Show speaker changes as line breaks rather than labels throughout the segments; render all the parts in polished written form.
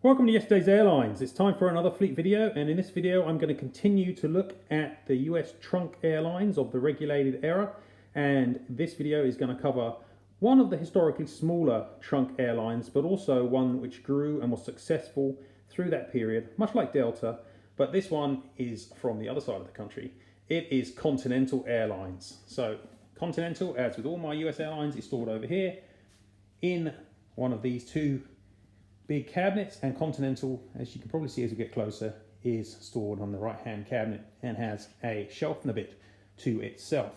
Welcome to Yesterday's Airlines. It's time for another fleet video, and in this video I'm going to continue to look at the US trunk airlines of the regulated era, and this video is going to cover one of the historically smaller trunk airlines, but also one which grew and was successful through that period, much like Delta, but this one is from the other side of the country. It is Continental Airlines. So Continental, as with all my US airlines, is stored over here in one of these two big cabinets, and Continental, as you can probably see as we get closer, is stored on the right hand cabinet and has a shelf and a bit to itself.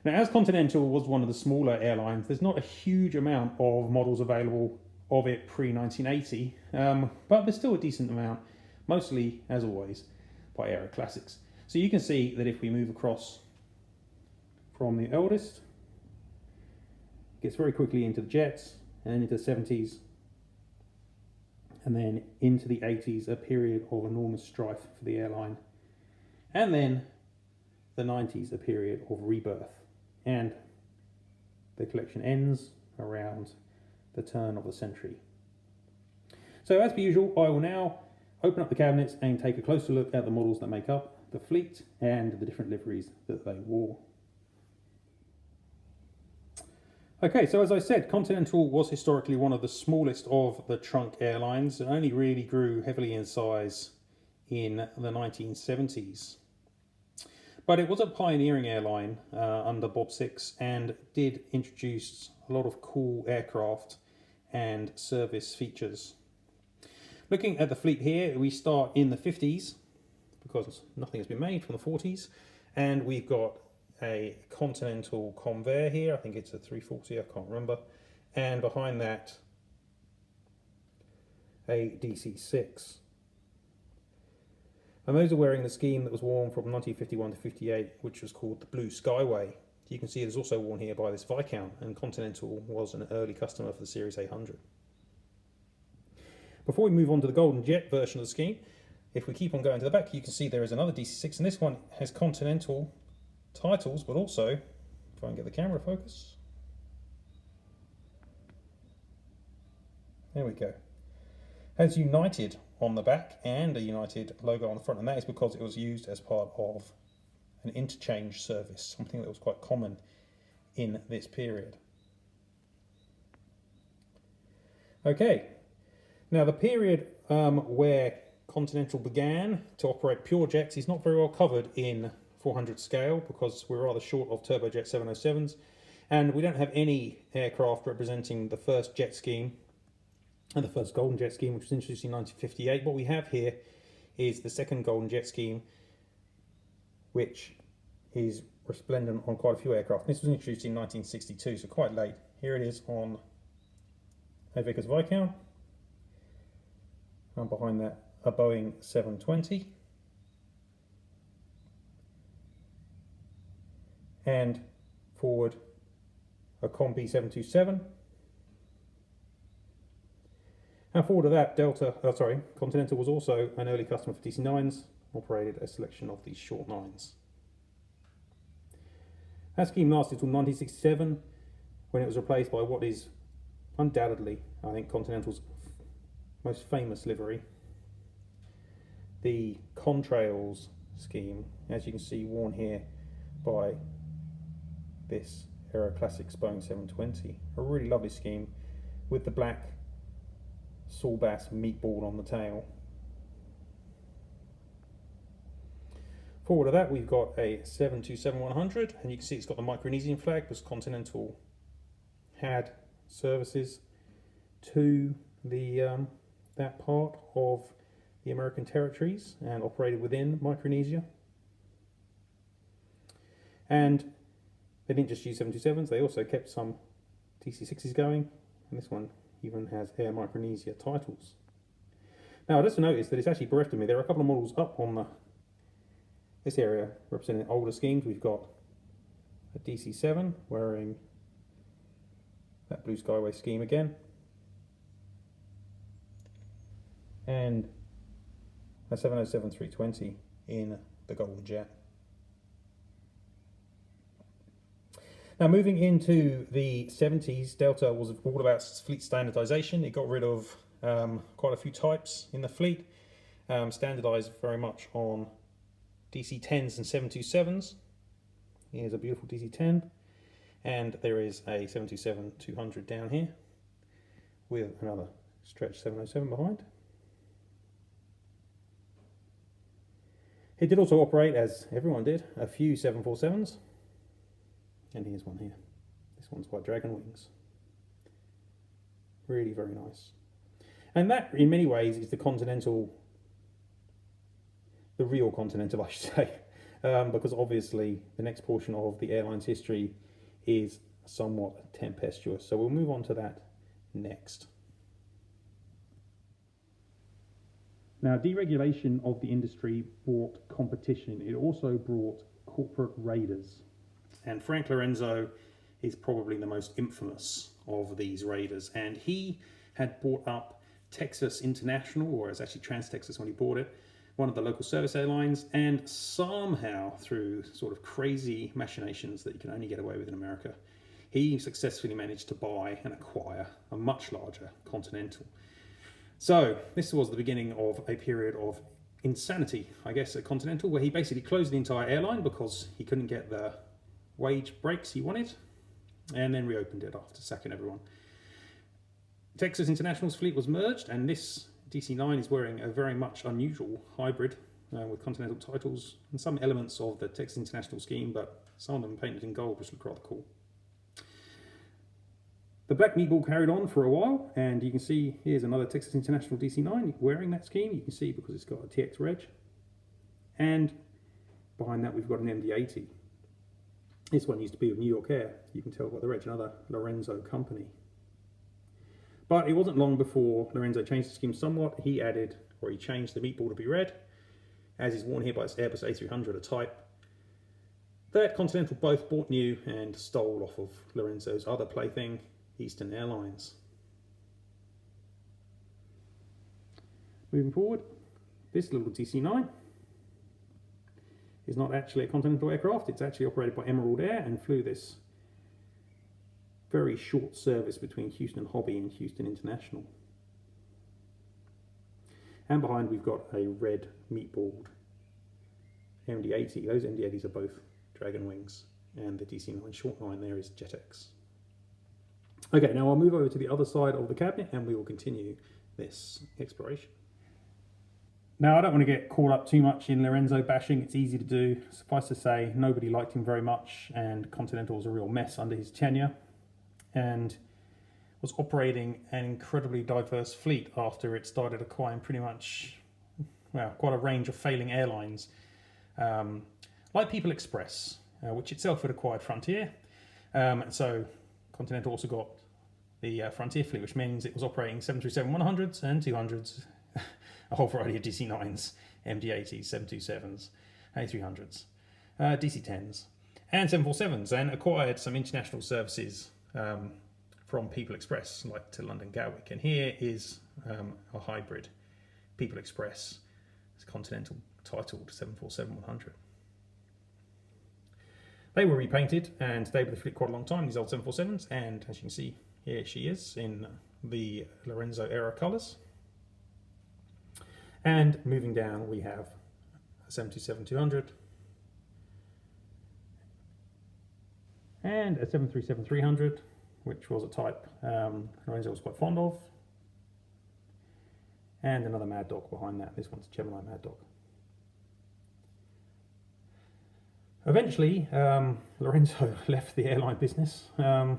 Now, as Continental was one of the smaller airlines, there's not a huge amount of models available of it pre-1980, but there's still a decent amount, mostly, as always, by Aero Classics. So you can see that if we move across from the eldest, it gets very quickly into the jets and then into the 70s, and then into the 80s, a period of enormous strife for the airline. And then the 90s, a period of rebirth. And the collection ends around the turn of the century. So as per usual, I will now open up the cabinets and take a closer look at the models that make up the fleet and the different liveries that they wore. Okay, so as I said, Continental was historically one of the smallest of the trunk airlines and only really grew heavily in size in the 1970s. But it was a pioneering airline under Bob Six and did introduce a lot of cool aircraft and service features. Looking at the fleet here, we start in the 50s because nothing has been made from the 40s, and we've got a Continental Convair here. I think it's a 340, I can't remember. And behind that, a DC-6. And those are wearing the scheme that was worn from 1951 to 58, which was called the Blue Skyway. You can see it is also worn here by this Viscount, and Continental was an early customer for the Series 800. Before we move on to the Golden Jet version of the scheme, if we keep on going to the back, you can see there is another DC-6, and this one has Continental titles, but also, try and get the camera focus. There we go. Has United on the back and a United logo on the front, and that is because it was used as part of an interchange service, something that was quite common in this period. Okay, now the period where Continental began to operate pure jets is not very well covered in 400 scale because we're rather short of turbojet 707s, and we don't have any aircraft representing the first jet scheme and the first Golden Jet scheme, which was introduced in 1958. What we have here is the second Golden Jet scheme, which is resplendent on quite a few aircraft. This was introduced in 1962, so quite late. Here it is on a Vickers Viscount, and behind that a Boeing 720. And forward a Combi 727, and forward of that Continental was also an early customer for DC-9s, operated a selection of these short 9s. That scheme lasted until 1967, when it was replaced by what is undoubtedly, I think, Continental's most famous livery, the Contrails scheme, as you can see worn here by this Aero Classics Boeing 720. A really lovely scheme with the black Sawbass meatball on the tail. Forward of that we've got a 727-100, and you can see it's got the Micronesian flag because Continental had services to the that part of the American territories and operated within Micronesia. And they didn't just use 727s, they also kept some DC-6s going, and this one even has Air Micronesia titles. Now, I just noticed that it's actually bereft of me. There are a couple of models up on this area representing older schemes. We've got a DC-7 wearing that Blue Skyway scheme again, and a 707-320 in the Golden Jet. Now, moving into the 70s, Delta was all about fleet standardization. It got rid of quite a few types in the fleet, standardized very much on DC-10s and 727s. Here's a beautiful DC-10, and there is a 727-200 down here with another stretch 707 behind. It did also operate, as everyone did, a few 747s, and here's one here. This one's by Dragon Wings. Really very nice. And that, in many ways, is the Continental, the real Continental, I should say, because obviously the next portion of the airline's history is somewhat tempestuous. So we'll move on to that next. Now, deregulation of the industry brought competition. It also brought corporate raiders. And Frank Lorenzo is probably the most infamous of these raiders. And he had bought up Texas International, or it's actually Trans-Texas when he bought it, one of the local service airlines, and somehow through sort of crazy machinations that you can only get away with in America, he successfully managed to buy and acquire a much larger Continental. So this was the beginning of a period of insanity, I guess, at Continental, where he basically closed the entire airline because he couldn't get the wage breaks he wanted, and then reopened it after sacking everyone. Texas International's fleet was merged, and this DC-9 is wearing a very much unusual hybrid with Continental titles and some elements of the Texas International scheme, but some of them painted in gold, which look rather cool. The black meatball carried on for a while, and you can see here's another Texas International DC-9 wearing that scheme. You can see because it's got a TX reg. And behind that we've got an MD-80. This one used to be with New York Air. You can tell by the reg, another Lorenzo company. But it wasn't long before Lorenzo changed the scheme somewhat. He changed the meatball to be red, as is worn here by its Airbus A300, a type that Continental both bought new and stole off of Lorenzo's other plaything, Eastern Airlines. Moving forward, this little DC-9 is not actually a Continental aircraft. It's actually operated by Emerald Air and flew this very short service between Houston Hobby and Houston International. And behind we've got a red meatballed MD-80. Those MD-80s are both Dragon Wings, and the DC-9 short line there is JetX. Okay, now I'll move over to the other side of the cabinet and we will continue this exploration. Now, I don't want to get caught up too much in Lorenzo bashing. It's easy to do. Suffice to say, nobody liked him very much, and Continental was a real mess under his tenure, and was operating an incredibly diverse fleet after it started acquiring pretty much, well, quite a range of failing airlines, like People Express, which itself had acquired Frontier. So Continental also got the Frontier fleet, which means it was operating 737-100s and 200s, a whole variety of DC-9s, MD-80s, 727s, A300s, DC-10s, and 747s, and acquired some international services from People Express, like to London Gatwick. And here is a hybrid People Express, it's Continental titled 747-100. They were repainted and stayed with the fleet quite a long time, these old 747s, and as you can see, here she is in the Lorenzo era colours. And moving down, we have a 727-200 and a 737-300, which was a type Lorenzo was quite fond of, and another Mad Dog behind that. This one's Gemini Mad Dog. Eventually, Lorenzo left the airline business, and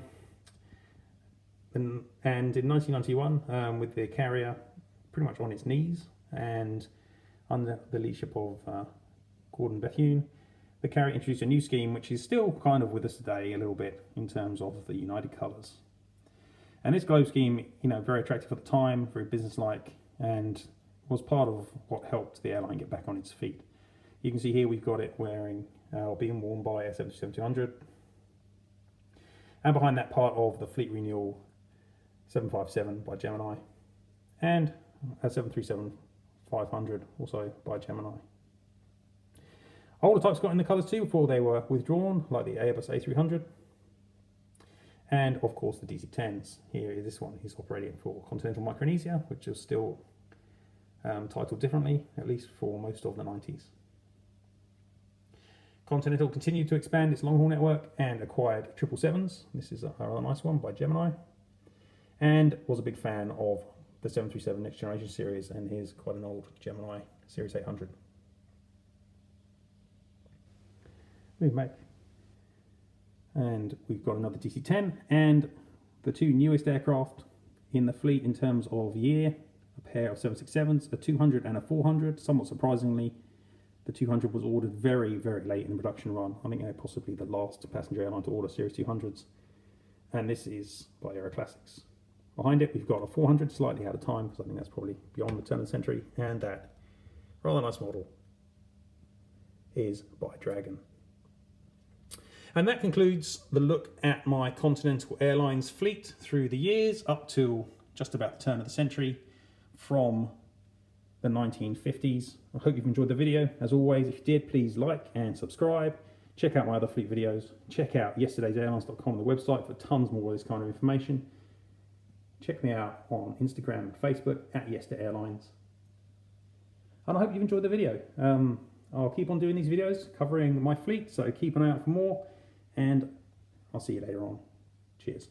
in 1991, with the carrier pretty much on its knees and under the leadership of Gordon Bethune, the carrier introduced a new scheme which is still kind of with us today a little bit in terms of the United colours. And this globe scheme, you know, very attractive at the time, very businesslike, and was part of what helped the airline get back on its feet. You can see here we've got it wearing or being worn by a 737-200, and behind that part of the fleet renewal 757 by Gemini, and a 737-500 also by Gemini. Older types got in the colours too before they were withdrawn, like the Airbus A300. And of course the DC-10s. Here is this one. He's operating for Continental Micronesia, which is still titled differently, at least for most of the 90s. Continental continued to expand its long-haul network and acquired 777s. This is a rather nice one by Gemini. And was a big fan of the 737 Next Generation series, and here's quite an old Gemini Series 800. Move back. And we've got another DC-10, and the two newest aircraft in the fleet in terms of year, a pair of 767s, a 200 and a 400. Somewhat surprisingly, the 200 was ordered very, very late in the production run. I think they're possibly the last passenger airline to order Series 200s. And this is by Aero Classics. Behind it, we've got a 400, slightly out of time, because I think that's probably beyond the turn of the century. And that rather nice model is by Dragon. And that concludes the look at my Continental Airlines fleet through the years up to just about the turn of the century from the 1950s. I hope you've enjoyed the video. As always, if you did, please like and subscribe. Check out my other fleet videos. Check out yesterdaysairlines.com, the website, for tons more of this kind of information. Check me out on Instagram and Facebook at Yesterday Airlines. And I hope you've enjoyed the video. I'll keep on doing these videos covering my fleet, so keep an eye out for more. And I'll see you later on. Cheers.